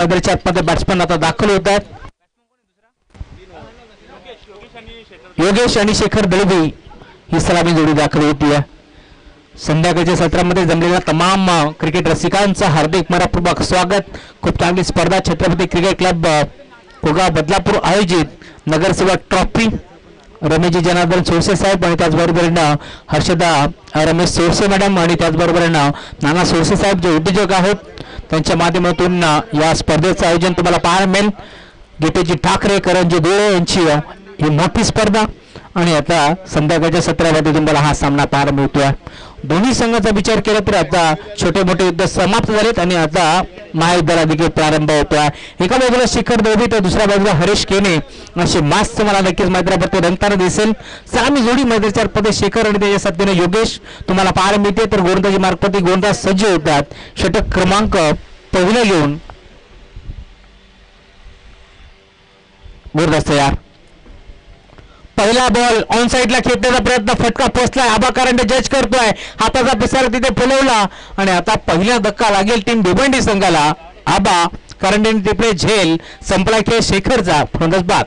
मैदानाच्या आतमध्ये बॅट्समन आता दाखल होत आहेत. योगेश आणि शेखर दळवी ही सलामी जोडी दाखल होती आहे. संध्याकाळच्या सत्रामध्ये जमलेल्या तमाम क्रिकेट रसिकांचं हार्दिक मनपूर्वक स्वागत. खूप चांगली स्पर्धा छत्रपती क्रिकेट क्लब कोगा बदलापूर आयोजित नगरसेवक ट्रॉफी. रमेशजी जनार्दन सोरसे साहेब आणि त्याचबरोबरीनं हर्षदा रमेश सोरसे मॅडम आणि त्याचबरोबरीनं नाना सोरसे साहेब जे उद्योजक आहेत त्यांच्या माध्यमातून या स्पर्धेचं आयोजन तुम्हाला पाहायला मिळेल. गीतेजी ठाकरे करणजी धुळे यांची ही मोठी स्पर्धा आणि आता संध्याकाळच्या सत्रामध्ये तुम्हाला हा सामना पाहायला मिळतोय. दोन्ही संघाचा विचार केला तर आता छोटे मोठे युद्ध समाप्त झालेत आणि आता महायुद्धाला देखील प्रारंभ होतोय. एका बाजूला शिखर दळवी तर दुसऱ्या बाजूला हरीश केने असे मास्क तुम्हाला नक्कीच मैदानावरती रंगताना दिसेल. सलामी जोडी मैदानाच्या पदे शेखर आणि त्याच्या साथीने योगेश तुम्हाला पाहायला मिळते. तर गोलंदाजी मार्गवरती गोलंदाज सज्ज होतात. षटक क्रमांक पहिला घेऊन गोलंदाज तयार. पहिला बॉल ऑन साइडला खेळण्याचा प्रयत्न, फटका पोचलाय. आबा करंडे जज करतोय, हाताचा पिसारा तिथे फुलवला आणि आता पहिला धक्का लागेल टीम भिवंडी संघाला. आबा करंडे टिपले झेल. संपला खेळ शेखरचा. फलंदाज बाद.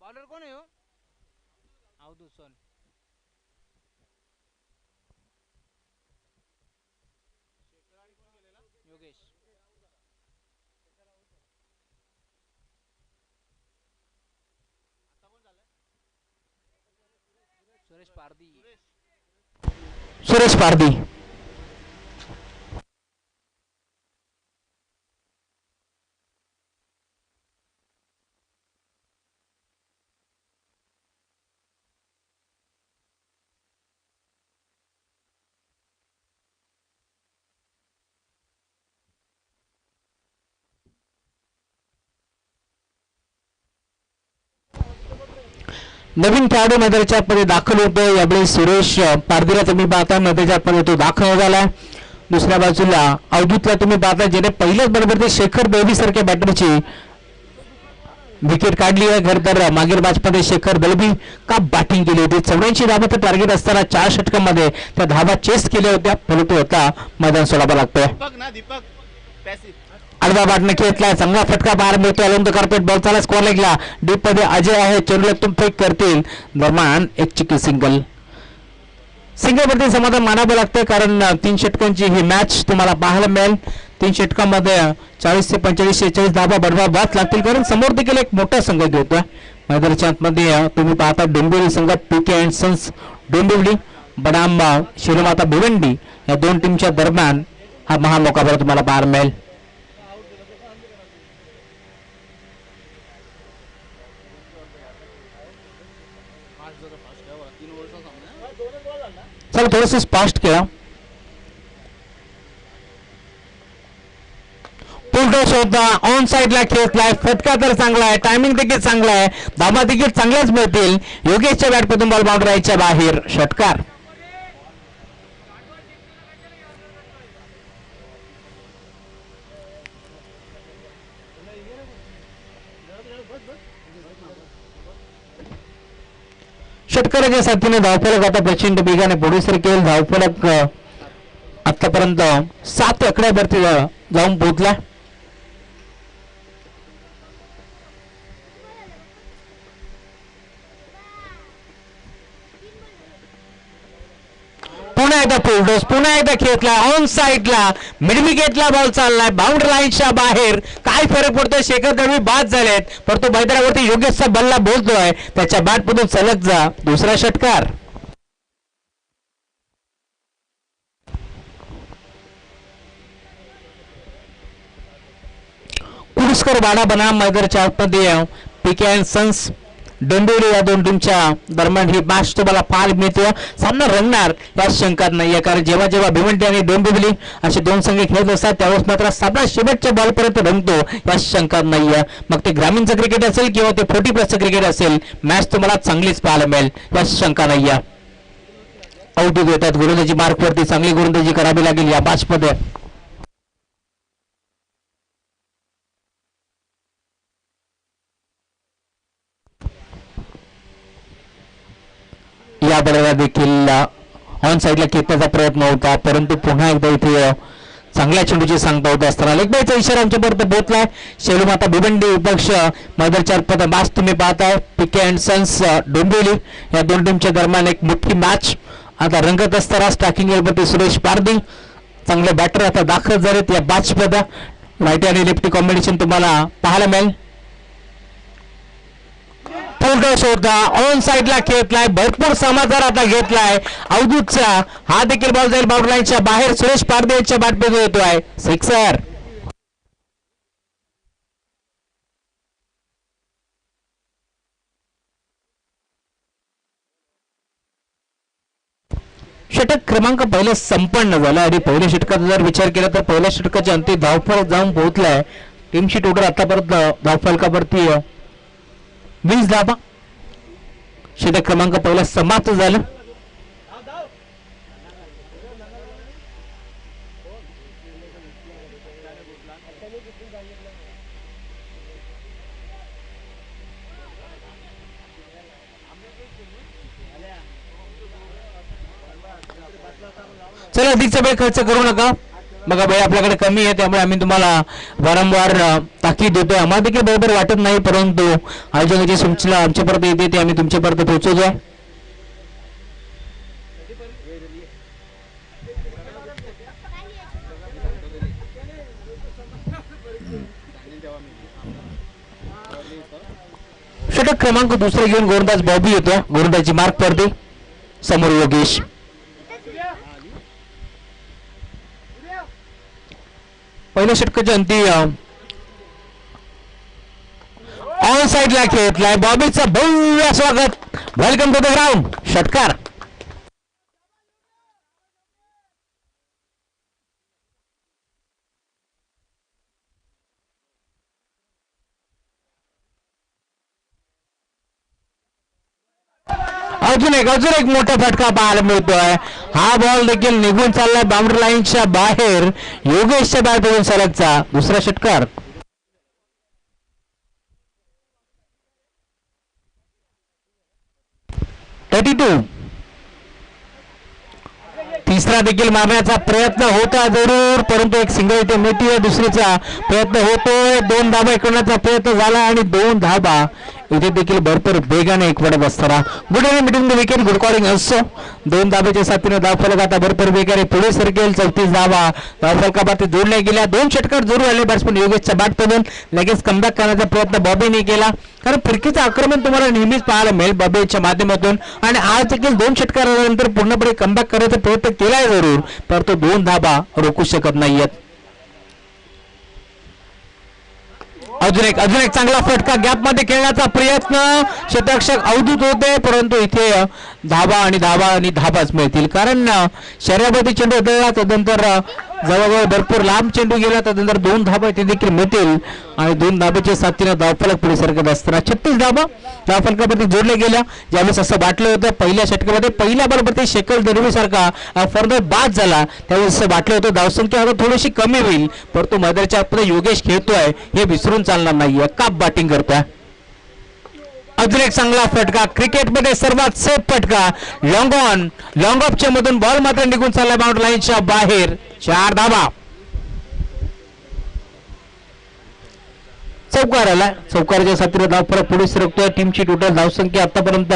बॉलर कोण आहे हो? अवधूत सोन. योगेश. सुरेश पारदी. सुरेश पारदी. नवीन खेळाडू मैदानाच्या मध्ये दाखल होतो. यावेळी सुरेश पारदीला तुम्ही पाहता मैदानाच्या मध्ये तो दाखल झाला. दुसऱ्या बाजूला अवधूतला तुम्ही पाहता ज्याने पहिल्याच बरोबर ते शेखर दळवी सारख्या बॅटरची विकेट काढली आहे. खरं तर मागील मॅचमध्ये शेखर दळवी का बॅटिंग केली होती. 84 धावांचं टार्गेट असताना 4 षटकांमध्ये त्या धावा चेस केल्या होत्या, परंतु आता मैदान सोडावं लागतंय. आडवा बाटने खेळलाय. चांगला फटका बाहेर मिळतो. अलोंद कार्पेट बॉल चाला स्कोअर लेगला डीप मध्ये अजय आहे. चेंडूला फेक करतील. दरम्यान एक चिकी सिंगल वरती समाधान मानावं लागतं कारण 3 षटकांची ही मॅच तुम्हाला पाहायला मिळेल. 3 षटकांमध्ये 40 ते 45 46 धावा बडवा बाद लागतील कारण समोर देखील एक मोठा संघ घेतोय. मैदानाच्या आतमध्ये तुम्ही पाहता डोंबिवली संघ पीके अँड सन्स डोंबिवली बडाम शिरोमाता भिवंडी या दोन टीमच्या दरम्यान हा महामुकाबला तुम्हाला पाहायला मिळेल. चला थोडंसं फास्ट केला. पुलटॉस होता. ऑन साइडला खेळलाय. फटका तर चांगला आहे. टायमिंग देखील चांगला आहे. धावा देखील चांगल्याच मिळतील. योगेशच्या बॅटमधून बॉल बाउंड्रीच्या बाहेर. षटकार. षटकाराच्या साथीने धावफलक आता प्रचंड वेगाने पुढे सरकेल. धावफलक आतापर्यंत 7 आकड्यावरती जाऊन पोहोचला. पुन्हा एकदा फुलटॉस. पुन्हा एकदा खेळला. ऑन साइडला मिड विकेटला बॉल चाललाय. बाउंड्री लाईनच्या बाहेर. काय फरक पडतोय. शेखर दळवी बाद झालेत, परंतु मैदानावरती योगेशचा बल्ला बोलतोय. त्याच्या बॅटमधून सलग जा. दुसरा षटकार. कुरुस्कर बाडा बना मैदानाच्या आतमध्ये पीके अँड सन्स डोंबिवली या दोन टीमच्या दरम्यान ही मॅच तुम्हाला पाहायला मिळते. सामना रंगणार यात शंका नाहीये कारण जेव्हा जेव्हा भिवंडी आणि डोंबिवली असे दोन संघ खेळत असतात त्यावेळेस मात्र सामना शेवटच्या बॉलपर्यंत रंगतो यात शंका नाहीये. मग ते ग्रामीणचं क्रिकेट असेल किंवा ते 40+ क्रिकेट असेल, मॅच तुम्हाला चांगलीच पाहायला मिळेल यात शंका नाहीये. आउट देतात. गोलंदाजी मार्कवरती चांगली गोलंदाजी करावी लागेल या मॅचमध्ये. या बरोबर देखील ऑन साइडला खेचण्याचा प्रयत्न होता, परंतु पुन्हा एकदा इथे चांगल्या चेंडूची सांगता होत असताना लेग बायचा इशारा आमच्यापर्यंत पोहोचलाय. शेलूमाता भिवंडी विपक्ष मैदान 4 पद मॅच तुम्ही पाहताय. पीके अँड सन्स डोंबिवली या दोन टीमच्या दरम्यान एक मोठी मॅच आता रंगत असताना स्टॅकिंग एलपती सुरेश पारदी चांगले बॅटर आता दाखल झालेत या मॅच मध्ये. राईट आणि लेफ्टी कॉम्बिनेशन तुम्हाला पाहायला मिळेल. होता ऑन साइडला खेळलाय. भरपूर समाचार आता घेतलाय अवधूतचा. हा देखील बॉल जाईल बाउंड्री लाईनच्या बाहेर. सुरेश पारदे यांच्या बॅटमध्ये येतोय सिक्सर. षटक क्रमांक पहिलं संपन्न झालं आणि पहिल्या षटकाचा जर विचार केला तर पहिल्या षटकाच्या अंती धावफलक जाऊन पोहोचलाय. टीमची टोटल आतापर्यंत धावफलकावरती 20 धावा. षटक क्रमांक पहिला समाप्त झालं. चला अधिकचा वेळ खर्च करू नका. बघा वेळ आपल्याकडे कमी आहे त्यामुळे आम्ही तुम्हाला वारंवार ताकीद देतोय. आम्हाला देखील बरोबर वाटत नाही परंतु आयोजकाची सूचना आमच्यापर्यंत येते ते आम्ही तुमच्यापर्यंत पोहोचवतोय. षटक क्रमांक दुसरे घेऊन गोलंदाज बॉबी येतो. गोलंदाजी मार्क पडते. समोर योगेश. पहिल्या षटकाच्या अंती ऑन साइडला खेळलाय. बॉबीचं भव्य स्वागत. Welcome to the ground. षटकार. अजून एक मोठा फटका पाहायला मिळतोय. हा बॉल देखील निघून चाललाय बाउंड्री लाईनच्या बाहेर. योगेशच्या बॅटमधून सलगचा दुसरा षटकार. तिसरा देखील मारण्याचा प्रयत्न होता जरूर परंतु एक सिंगल इथे मिळते. दुसरीचा प्रयत्न होतोय. 2 धाबा करण्याचा प्रयत्न झाला आणि 2 धाबा इथे देखील भरपूर वेगाने एक पडत असताना good meeting the wicket good calling असो. 2 धाब्याच्या साथीने धावफलक आता भरपूर वेगाने पुढे सरकेल. 34 धावा धावफलकावरती जोडल्या गेल्या. 2 षटकार जरूर आले बॅट्समन योगेशच्या बॅटमधून. लगेच कमबॅक करण्याचा प्रयत्न बॉबीने केला कारण फिरकीचं आक्रमण तुम्हाला नेहमीच पाहायला मिळेल बॉबीच्या माध्यमातून आणि आज देखील 2 षटकारानंतर पूर्णपणे कमबॅक करण्याचा प्रयत्न केलाय जरूर परंतु 2 धाबा रोखू शकत नाहीयेत. अजून एक चांगला फटका गॅप मध्ये खेळण्याचा प्रयत्न. क्षेत्ररक्षक अवधूत होते परंतु इथे धाबा आणि धाबाच मिळतील कारण शर्यतीमध्ये चेंडू उधळला तदनंतर जवळजवळ भरपूर लांब चेंडू गेला तदनंतर 2 धाबा ते देखील मिळतील आणि 2 धाब्याच्या साथीने धावफलक पुढे सरकत असताना 36 धाबा धावफलकावरती जोडल्या गेल्या. ज्यावेळेस असं वाटलं होतं पहिल्या षटकामध्ये पहिल्या बॉलवरती शेकल दरवीसारखा फर्दर बाद झाला त्यावेळेस असं वाटलं होतं धावसंख्या आता थोडीशी कमी होईल परंतु मैदानाच्या आतमध्ये योगेश खेळतोय हे विसरून चालणार नाहीये. काप बॅटिंग करतोय. अजून एक चांगला फटका. क्रिकेटमध्ये सर्वात सेफ फटका. लॉंग ऑफच्या मधून बॉल मात्र निघून चालला बाउंड्री लाईनच्या बाहेर. 4 धाबा. चौकार आला. चौकाराच्या साथीने धावफलक पुढे सरकतोय. टीमची टोटल धावसंख्या आतापर्यंत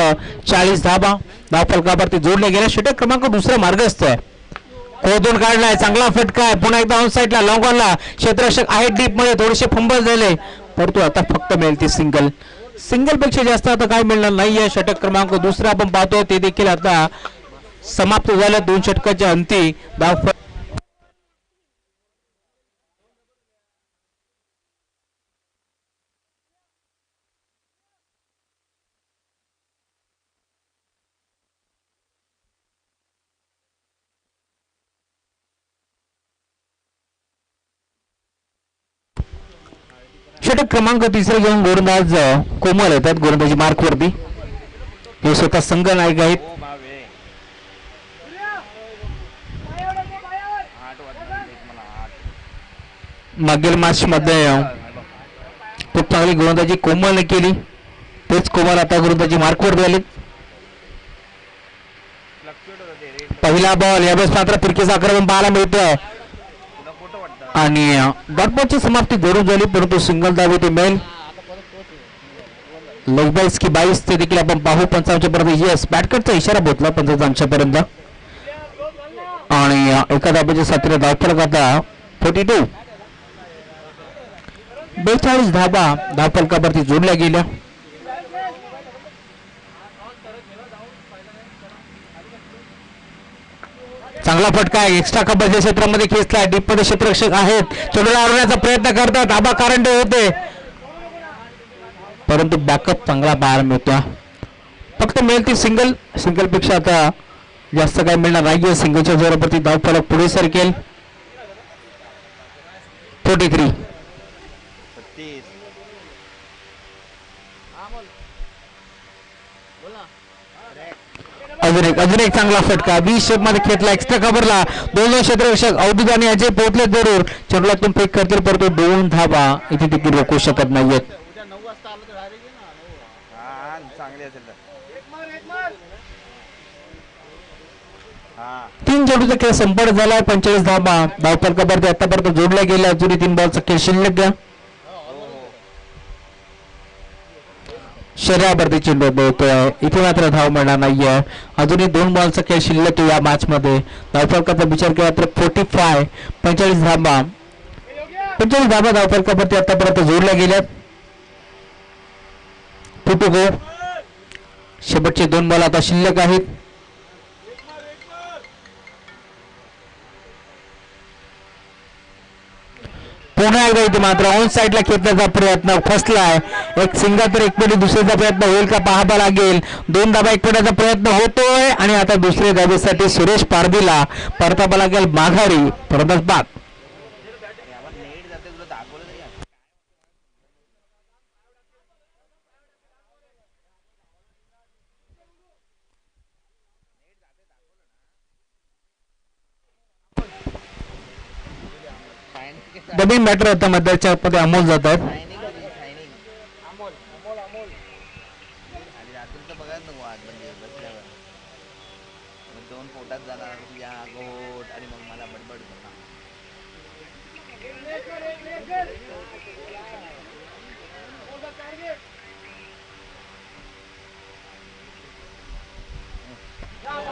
40 धाबा धावफलकावरती जोडल्या गेल्या. षटक क्रमांक दुसरा मार्गस्थ आहे. खोदून काढलाय. चांगला फटका आहे. पुन्हा एकदा ऑन साइडला लॉंग ऑनला क्षेत्ररक्षक आहे डीप मध्ये थोडेसे फंबल झाले परंतु आता फक्त मिळते सिंगल पेक्षा जास्त आता काय मिळणार नाहीये. षटक क्रमांक दुसरा आपण पाहतोय ते देखील आता समाप्त झालं. 2 षटकाच्या अंती धावफलक षटक क्रमांक तिसरे घेऊन गोलंदाज कोमल येतात गोलंदाजी मार्क वरती. हे स्वतः संघ नायक आहेत. मागील मॅच मध्ये खूप चांगली गोलंदाजी कोमलने केली तेच कोमल आता गोलंदाजी मार्क वरती आले. पहिला बॉल यावेळेस मात्र फिरकीचं आक्रमण पाहायला मिळतं. आणि डॉटबॉलची समाप्ती घडून झाली, परंतु सिंगल धाव इथे मिळेल. लेग बाईस की 22 ते देखील आपण पाहू पंचांच्या पर्यंत. येस, बॅटकटचा इशारा पोहोचला पंचांच्या पर्यंत आणि एका धाब्याच्या साथीने धावफलक आता 42. 42 धाबा धावफलकावरती जोडल्या गेल्या. चांगला फटका एक्स्ट्रा कबड्डी क्षेत्रामध्ये खेचला. डीप मध्ये क्षेत्ररक्षक आहेत, चेंडूला अडवण्याचा प्रयत्न करतात. धाबा कारंडे होते, परंतु बॅकअप चांगला बाहेर मिळतो. फक्त मिळेल ती सिंगल. सिंगल पेक्षा आता जास्त काय मिळणार नाहीये. सिंगलच्या जोरावरती धावफलक पुढे सरकेल. 43. अजून एक चांगला फटका 20 शेप मध्ये खेचला. एक्स्ट्रा कव्हरला दोन क्षेत्ररक्षक अवधूत आणि अजय पोहोचले जरूर. चेंडूलातून फेक करतील, परंतु 2 धाबा इथे देखील रोखू शकत नाहीयेत. 3 चेंडूचा खेळ संपन्न झालाय. 45 धाबा धावफलकावरती आतापर्यंत जोडल्या गेल्या. अजूनही 3 बॉलचा खेळ शिल्लक घ्या. शरीरावरती चेंडू बोलतोय, इथे मात्र धाव मिळणार नाहीये. अजूनही 2 बॉलचा खेळ शिल्लक या मॅच मध्ये. धावफलकाचा विचार केला तर 45. 45 धाबा धावफलकावरती आतापर्यंत जोडल्या गेल्यात. फुटुको शेवटचे 2 बॉल आता शिल्लक आहेत. पुन्हा एकदा इथे मात्र ऑन साईडला खेचण्याचा प्रयत्न फसलाय. एक सिंगल तर एक पेटी दुसऱ्याचा प्रयत्न होईल का पाहावा लागेल. 2 धाबा एक पेट्याचा प्रयत्न होतोय आणि आता दुसऱ्या धाबेसाठी सुरेश पारदीला परतावा लागेल माघारी. परतच बाद. डबिंग बॅटर आता मध्याच्या मध्ये अमोल जातात.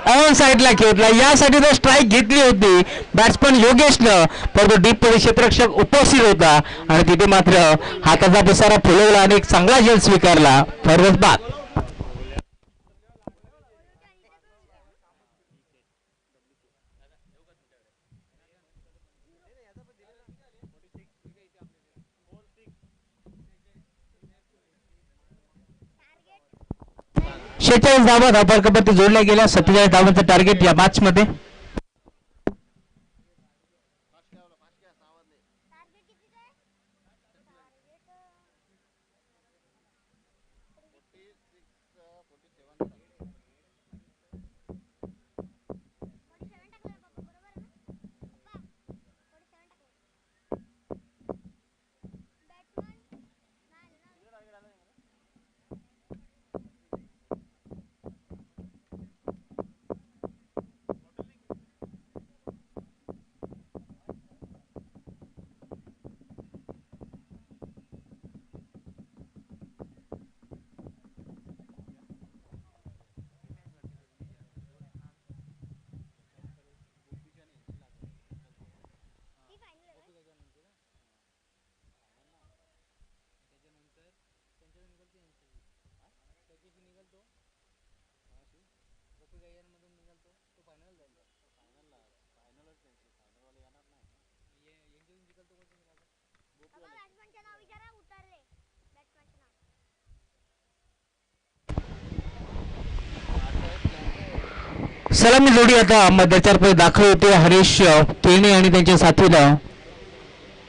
ऑन साईडला खेळला, यासाठी तर स्ट्राईक घेतली होती बॅट्समन योगेशनं, परंतु डीप मध्ये क्षेत्ररक्षक उपस्थित होता आणि तिथे मात्र हाताचा पिसारा फुलवला आणि एक चांगला झेल स्वीकारला. फरवस बाद. शेहेचाळीस धावा धावफलकावरती जोडल्या गेल्या. 47 धावांचं टार्गेट या मॅच मध्ये. सलामी जोडी आता मध्याच्या दाखल होते. हरीश केणे आणि त्यांच्या साथीला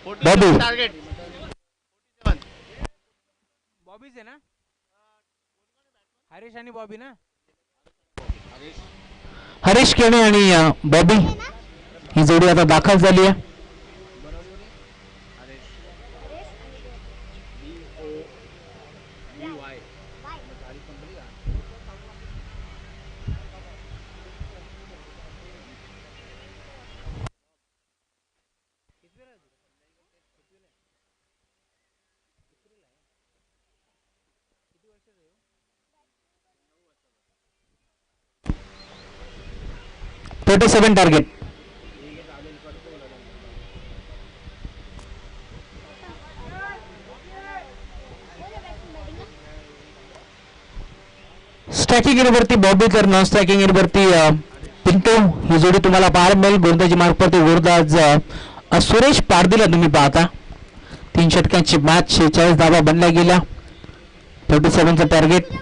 बॉबी. बॉबीच आहे ना, हरीश आणि बॉबी ना. हरीश केणे आणि बॉबी ही जोडी आता दाखल झाली आहे. $47 टार्गेट. स्ट्रायकिंग वरती बॉबी तर नॉन स्ट्रायकिंग वरती पिंटो ही जोडी तुम्हाला पाहायला मिळेल. गोलंदाजी मार्फत गोलंदाज सुरेश पारदीला तुम्ही पाहता. 3 षटकांची मॅच 46 धावा बनल्या गेल्या. 47चं टार्गेट.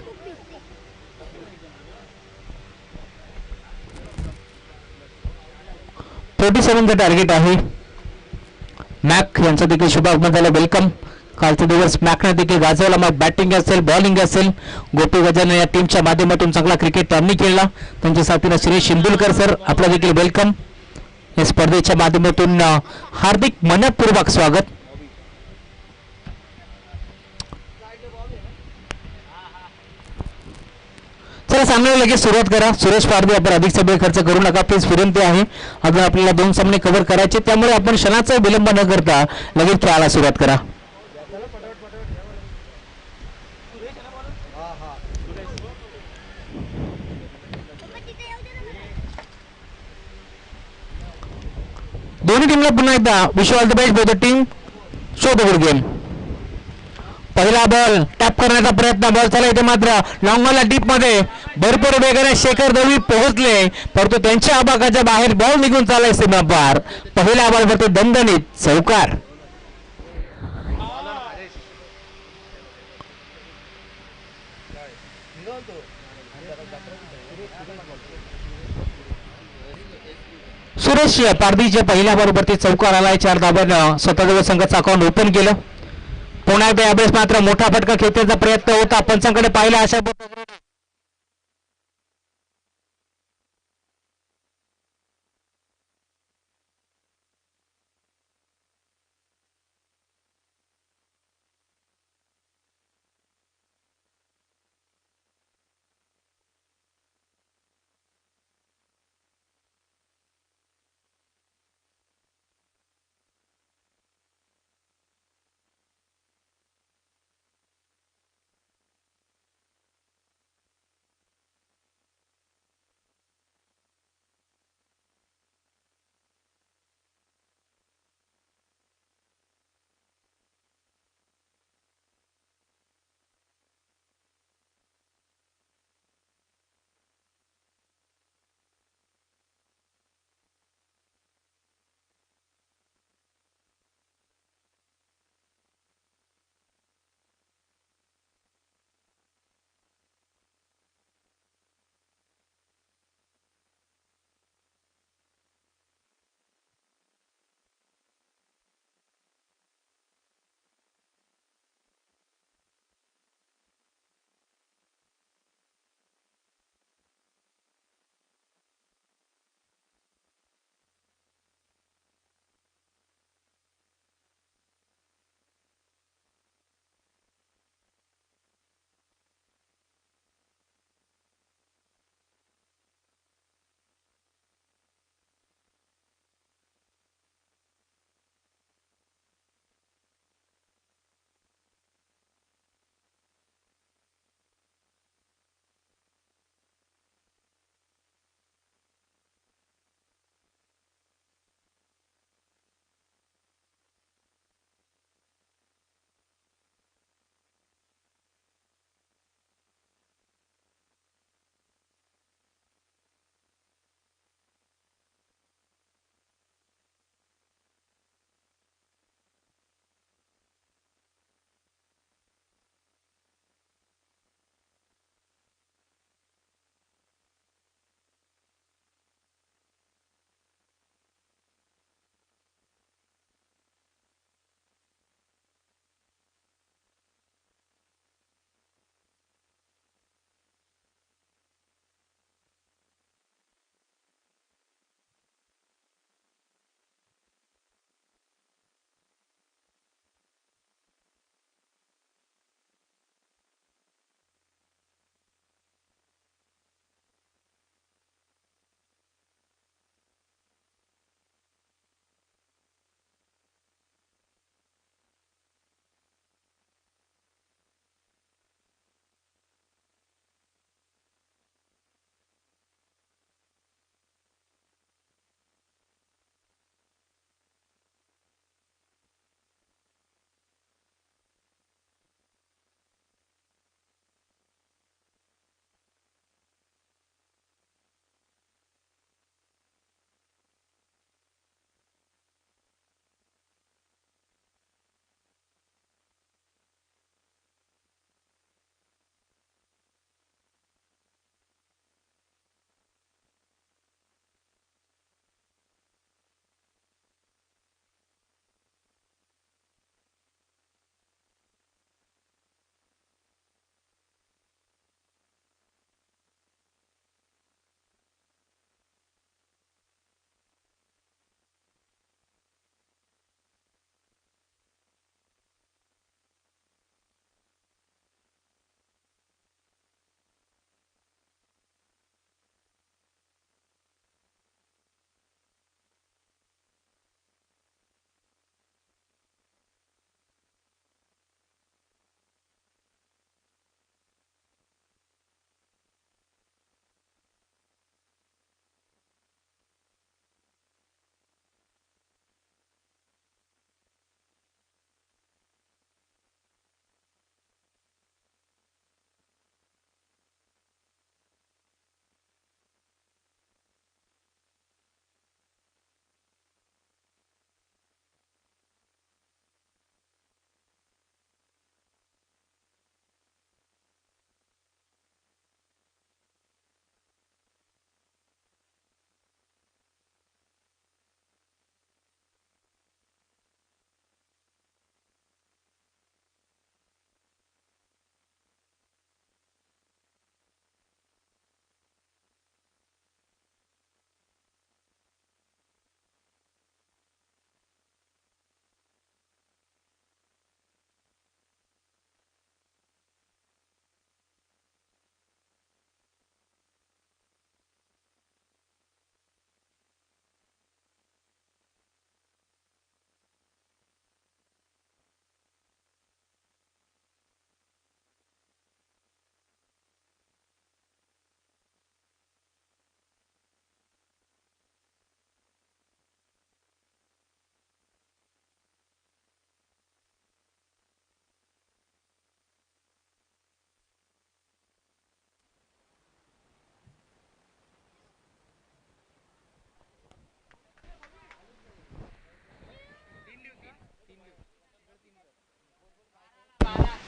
टार्गेट आहे. मॅक यांचा देखील शुभागमन झालं. वेलकम. कालचा दिवस मॅकने देखील गाजवला. मग बॅटिंग असेल बॉलिंग असेल गोपी गजानन या टीमच्या माध्यमातून चांगला क्रिकेट त्यांनी खेळला. त्यांच्या साथीनं श्री शिंदुलकर सर आपलं देखील वेलकम. या स्पर्धेच्या माध्यमातून हार्दिक मनपूर्वक स्वागत. चला सामन्याला लगेच सुरुवात करा. सुरेश पारदे आपण अधिक वेळ खर्च करू नका प्लीज. विनंती आहे. अजून आपल्याला 2 सामने कव्हर करायचे त्यामुळे आपण क्षणाचा विलंब न करता लगेच खेळायला सुरुवात करा. दोन्ही टीमला पुन्हा एकदा wish all the best both the team. Show the good game. पहिला बॉल टॅप करण्याचा प्रयत्न. बॉल चालला इथे मात्र लॉंगॉनला डीप मध्ये भरपूर वेगाने शेखर दळवी पोहोचले परंतु त्यांच्या आबाकाच्या बाहेर बॉल निघून चाललाय सीमा पार. पहिल्या बॉलवरती दणदणीत चौकार. सुरेश पारदीच्या पहिल्या बॉलवरती चौकार आलाय. 4 धाब्यानं स्वतःजवळ संघाचं अकाउंट ओपन केलं. पुन्हा एकदा यावेळेस मात्र मोठा फटका खेचण्याचा प्रयत्न होता. पंचांकडे पाहिला अशा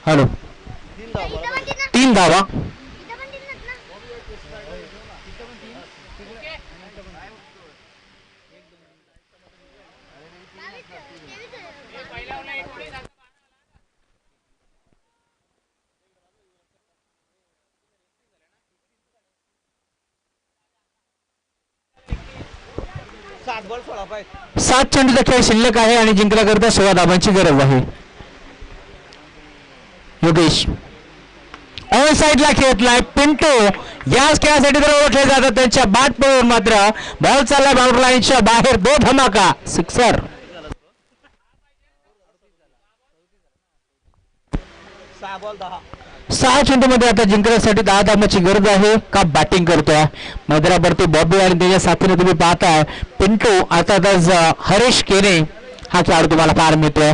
हॅलो, 3 धावा. सात बॉल 16 पाहिजे. 7 चेंडूचा खेळ शिल्लक आहे आणि जिंकण्याकरिता 16 धावांची गरज आहे. योगेश ऑन साईडला खेळतलाय. पिंटू याच खेळासाठी तर ओळखले जातात. त्यांच्या बॅट पडून मात्र बॉल चालला बाउंड्री लाईनच्या बाहेर. 2 धमाका सिक्सर. 6 बॉल 10. 6 चेंडूमध्ये आता जिंकण्यासाठी 10 धावांची गरज आहे. का बॅटिंग करतोय मैदानावरती बॉबी आणि त्याच्या साथीने तुम्ही पाहताय पिंटू. अर्थातच हरीश केने हा खेळाडू तुम्हाला पाहायला मिळतोय.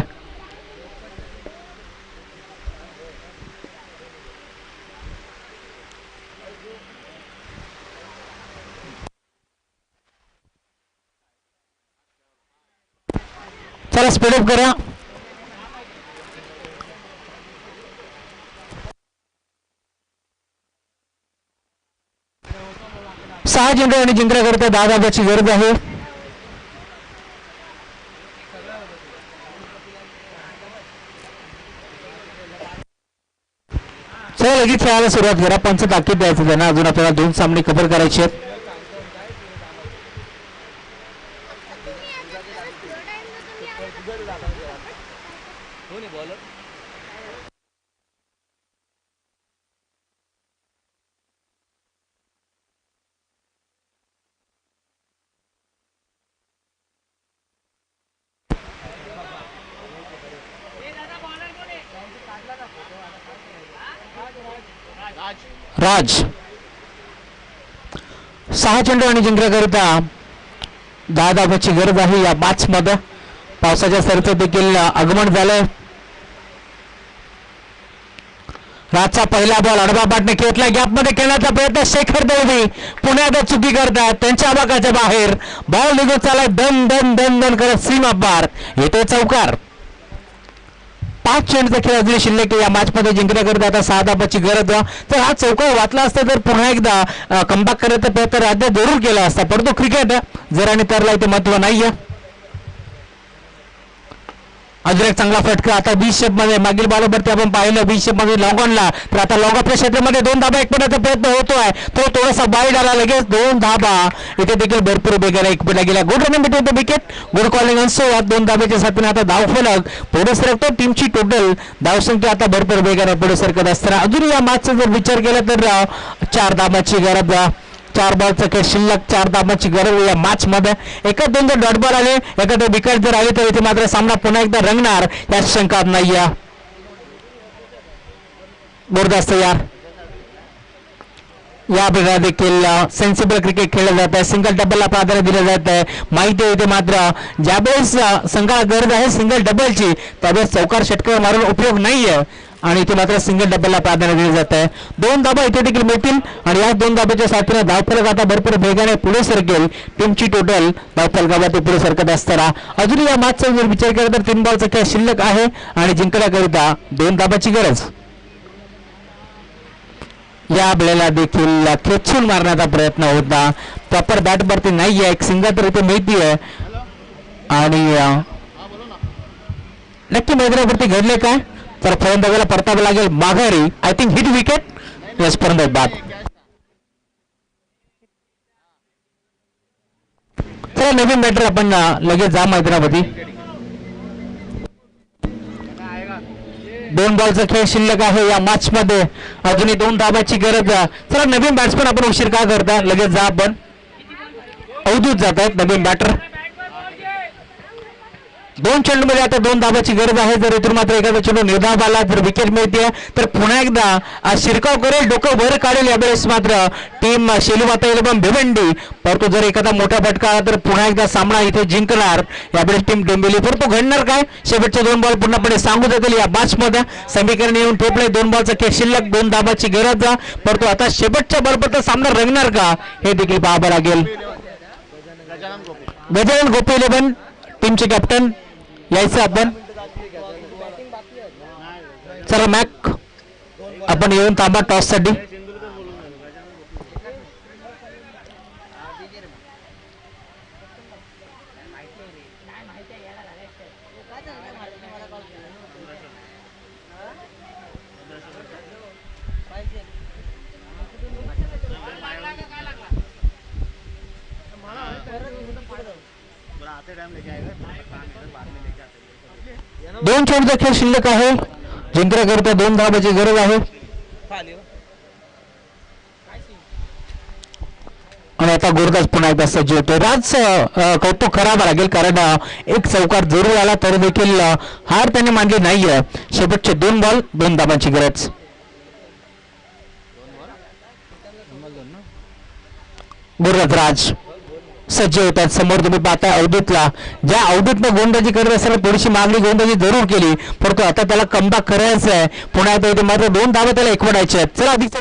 चला स्पीडअप करा. सहा चेंडू आणि जिंकण्याकरिता 10 धावांची गरज आहे. चला लगेच खेळायला सुरुवात करा. पंच ताकीद द्यायचं त्यांना. अजून आपल्याला 2 सामने कव्हर करायचे आहेत. राज 6 चेंडू आणि जिंकण्याकरिता 10 धावांची गरज आहे. या मॅच मध्ये पावसाच्या सरीचं देखील आगमन झालंय. राजचा पहिला बॉल आडवा बॅटने खेळतला. गॅपमध्ये खेळण्याचा प्रयत्न. शेखर दळवी पुण्यात चुकी करतात. त्यांच्या आवाकाच्या बाहेर बॉल निघून चालाय. दन दन दन दन करत सीमा पार येते चौकार. 5 चेंडूचा खेळ अजून शिल्लक या मॅच मध्ये जिंकण्याकरिता आता 6 धावांची गरज. तर हा चौकार वाचला असता तर पुन्हा एकदा कमबॅक करायचा प्रयत्न राज्य जरूर केला असता. परंतु क्रिकेट जर आणि तरला इथे महत्व नाहीये. अजून एक चांगला फटका आता बी शेप मध्ये. मागील बॉलवरती आपण पाहिलं बी शेप मध्ये लॉंग ऑनला. तर आता लॉंग ऑफच्या क्षेत्रामध्ये 2 धाबा एकपणाचा प्रयत्न होतोय. तो थोडासा वाईड आला. लगेच 2 धाबा. इथे देखील भरपूर बेगाला एकपणा गेला. Good running between the wicket. Good calling असो. 2 धाब्याच्या साथीने आता धावफलक पुढे सरकतो. टीमची टोटल धावसंख्या आता भरपूर बेगाने पुढे सरकत असताना अजून या मॅचचा जर विचार केला तर 4 धाबाची गरज. 4 बॉलचा खेळ शिल्लक. 4 धाबांची गरज या मॅच मध्ये. एका 2 जर डॉट बॉल आले एखादे विकेट जर आले तर इथे मात्र सामना पुन्हा एकदा रंगणार यात शंका नाही. बोरदास्त यार या वेळेला देखील सेन्सिबल क्रिकेट खेळलं जात आहे. सिंगल डबलला प्राधान्य दिलं जात आहे. माहिती आहे इथे मात्र ज्यावेळेस संघाला गरज आहे सिंगल डबलची त्यावेळेस चौकार षटकार मारून उपयोग नाहीये आणि इथे मात्र सिंगल डबलला प्राधान्य दिलं जात आहे. 2 धाबा इथे देखील मिळतील आणि या 2 धाब्याच्या साथीने धावफलक आता भरपूर वेगाने पुढे सरकेल. टीमची टोटल धावफलकामध्ये पुढे सरकत असताना अजून या मॅचचा जर विचार केला तर 3 बॉलचा खेळ शिल्लक आहे आणि जिंकण्याकरिता 2 धाबाची गरज. या वेळेला देखील खेचून मारण्याचा प्रयत्न होता. प्रॉपर बॅट वरती नाहीये. एक सिंगल तर इथे मिळती आहे आणि नक्की मैदानावरती घडले काय तर फलंदाजाला परतावं लागेल माघारी. I think hit wicket. Yes फलंदाज बाद. चला नवीन बॅटर आपण लगेच जा मैदानावरती. 2 बॉलचा खेळ शिल्लक आहे या मॅच मध्ये. अजूनही 2 धाबाची गरज. चला नवीन बॅट्समन आपण उशीर का करता लगेच जा आपण. अवधूत जात आहेत नवीन बॅटर. 2 चेंडूमध्ये आता 2 धाबाची गरज आहे. जर इथून मात्र एखादा चेंडू निर्धाव आला जर विकेट मिळते तर पुन्हा एकदा शिरकाव करेल. डोकं वर काढेल. यावेळेस मात्र टीम शेलूमाता इलेव्हन भिवंडी. परंतु जर एखादा मोठा फटका आला तर पुन्हा एकदा सामना इथे जिंकणार यावेळेस टीम डोंबिवली. परंतु घडणार काय शेवटचे 2 बॉल पूर्णपणे सांगू जातील या मॅच मध्ये. समीकरण येऊन ठेपले. 2 बॉलचा खेळ शिल्लक. 2 धाबाची गरज. परंतु आता शेवटच्या बॉलपर्यंत सामना रंगणार का हे देखील पाहावं लागेल. गजानन गोपी इलेव्हन टीमचे कॅप्टन यायचं आपण. चला मॅक आपण येऊन थांबा टॉस साठी. दोन चेंडूचा खेळ शिल्लक आहे. जिंकण्याकरिता 2 धावांची गरज आहे. आणि आता गोरदास पुन्हा एकदा सज्ज होतोय. राज कौतुक करावं लागेल कारण एक चौकार जरूर आला तरी देखील हार त्याने मानली नाहीये. शेवटचे 2 बॉल 2 धावांची गरज. गुरुराज सज्ज होतात. समोर तुम्ही पाहता अवधूतला. ज्या अवधूतनं गोलंदाजी करत असताना थोडीशी मागणी गोलंदाजी जरूर केली परंतु आता त्याला कमबॅक करायचं आहे. पुन्हा एकदा इथे मात्र 2 धावा त्याला एकवटायच्या आहेत. चला अधिक